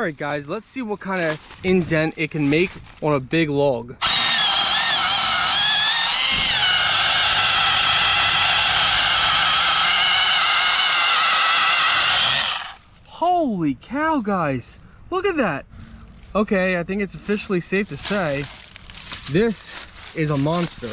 Alright guys, let's see what kind of indent it can make on a big log. Holy cow guys, look at that. Okay, I think it's officially safe to say this is a monster.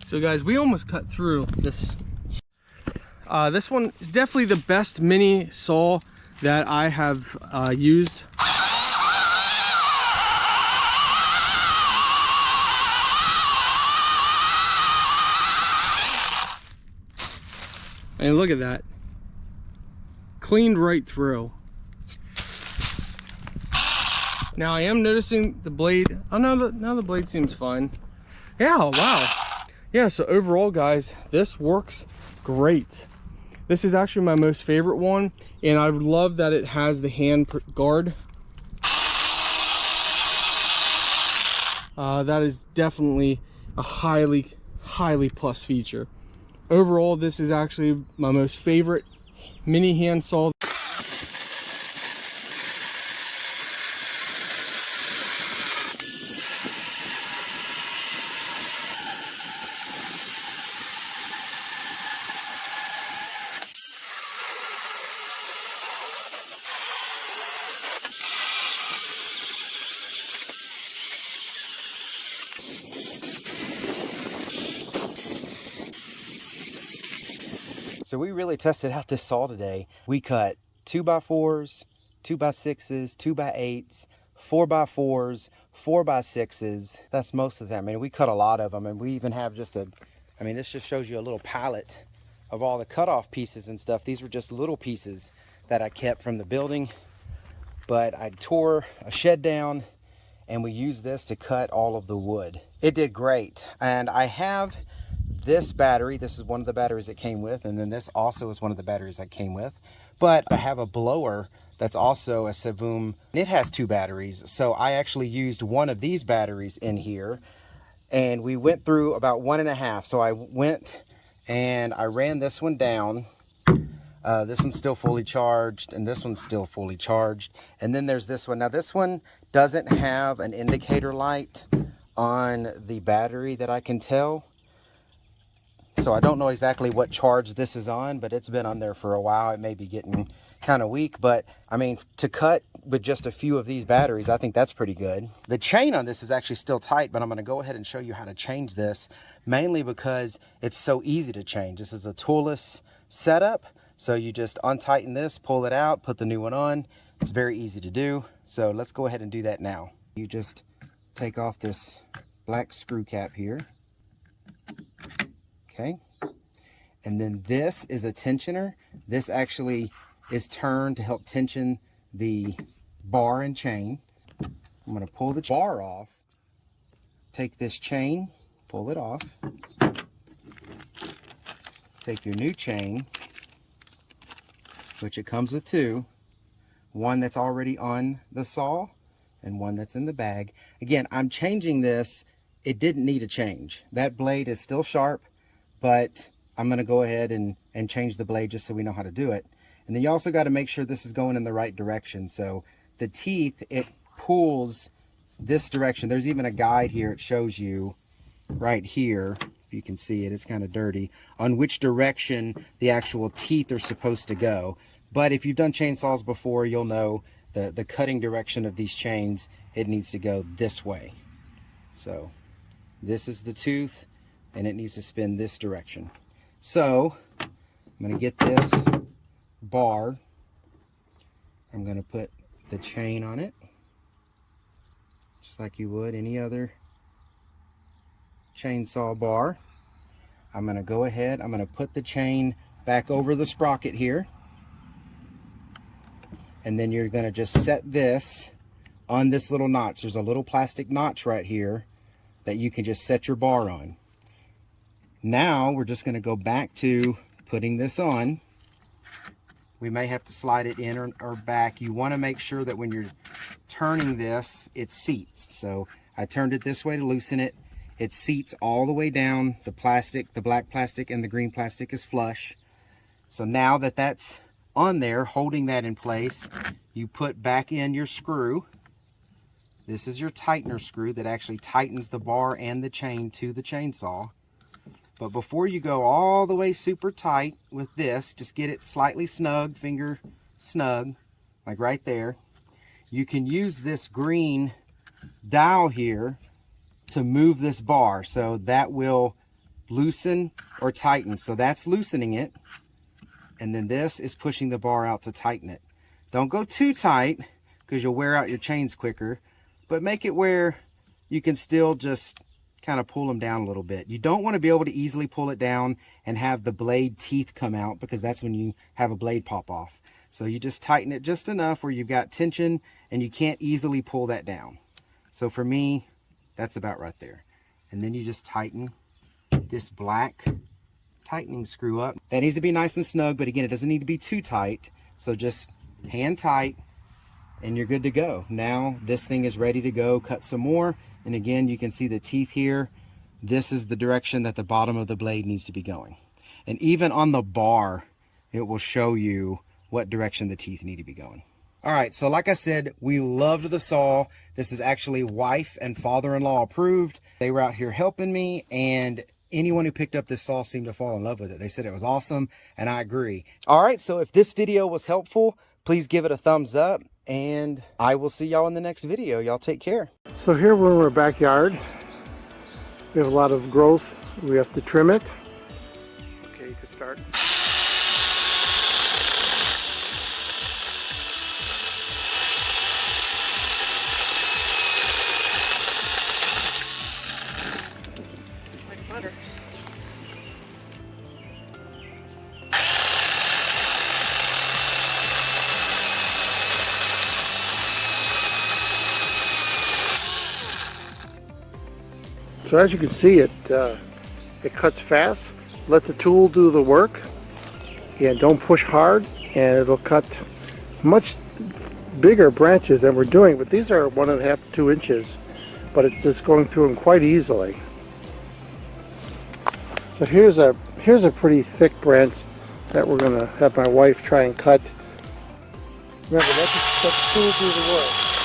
So guys, we almost cut through this. This one is definitely the best mini saw that I have used. And look at that. Cleaned right through. Now I am noticing the blade. Oh no, now the blade seems fine. Yeah, wow. Yeah, so overall guys, this works great. This is actually my most favorite one, and I love that it has the hand guard. That is definitely a highly plus feature. Overall, this is actually my most favorite mini hand saw. So we really tested out this saw today. We cut 2x4s, 2x6s, 2x8s, 4x4s, 4x6s. That's most of them. I mean, we cut a lot of them, and we even have just a, I mean, this just shows you a little palette of all the cutoff pieces and stuff. These were just little pieces that I kept from the building, but I tore a shed down and we used this to cut all of the wood. It did great. And I have this battery. This is one of the batteries that came with, and then this also is one of the batteries that came with. But I have a blower that's also a Savoom. It has 2 batteries, so I actually used one of these batteries in here, and we went through about 1.5. So I went and I ran this one down. This one's still fully charged, and this one's still fully charged. And then there's this one. Now this one doesn't have an indicator light on the battery that I can tell. So I don't know exactly what charge this is on, but it's been on there for a while. It may be getting kind of weak, but I mean, to cut with just a few of these batteries, I think that's pretty good. The chain on this is actually still tight, but I'm going to go ahead and show you how to change this, mainly because it's so easy to change. This is a toolless setup, so you just untighten this, pull it out, put the new one on. It's very easy to do, so let's go ahead and do that now. You just take off this black screw cap here. Okay, and then this is a tensioner. This actually is turned to help tension the bar and chain. I'm going to pull the bar off, take this chain, pull it off, take your new chain, which it comes with 2, one that's already on the saw and one that's in the bag. Again, I'm changing this. It didn't need a change. That blade is still sharp, but I'm going to go ahead and change the blade just so we know how to do it. And then you also got to make sure this is going in the right direction. So the teeth, it pulls this direction. There's even a guide here. It shows you right here, if you can see it, it's kind of dirty, on which direction the actual teeth are supposed to go. But if you've done chainsaws before, you'll know the cutting direction of these chains, it needs to go this way. So this is the tooth, and it needs to spin this direction. So I'm going to get this bar. I'm going to put the chain on it, just like you would any other chainsaw bar. I'm going to go ahead, I'm going to put the chain back over the sprocket here, and then you're going to just set this on this little notch. There's a little plastic notch right here that you can just set your bar on. Now we're just going to go back to putting this on. We may have to slide it in or back. You want to make sure that when you're turning this, it seats. So I turned it this way to loosen it. It seats all the way down. The plastic, the black plastic and the green plastic is flush. So now that that's on there, holding that in place, you put back in your screw. This is your tightener screw that actually tightens the bar and the chain to the chainsaw. But before you go all the way super tight with this, just get it slightly snug, finger snug, like right there. You can use this green dial here to move this bar, so that will loosen or tighten. So that's loosening it, and then this is pushing the bar out to tighten it. Don't go too tight because you'll wear out your chains quicker, but make it where you can still just kind of pull them down a little bit. You don't want to be able to easily pull it down and have the blade teeth come out, because that's when you have a blade pop off. So you just tighten it just enough where you've got tension and you can't easily pull that down. So for me, that's about right there. And then you just tighten this black tightening screw up. That needs to be nice and snug, but again, it doesn't need to be too tight. So just hand tight and you're good to go. Now this thing is ready to go. Cut some more. And again, you can see the teeth here. This is the direction that the bottom of the blade needs to be going. And even on the bar, it will show you what direction the teeth need to be going. All right, so like I said, we loved the saw. This is actually wife and father-in-law approved. They were out here helping me, and anyone who picked up this saw seemed to fall in love with it. They said it was awesome, and I agree. All right, so if this video was helpful, please give it a thumbs up, and I will see y'all in the next video. Y'all take care. So here we're in our backyard. We have a lot of growth. We have to trim it. Okay, you can start. Like butter. So as you can see, it cuts fast. Let the tool do the work, and don't push hard, and it'll cut much bigger branches than we're doing. But these are 1.5 to 2 inches, but it's just going through them quite easily. So here's a pretty thick branch that we're going to have my wife try and cut. Remember, let the tool do the work.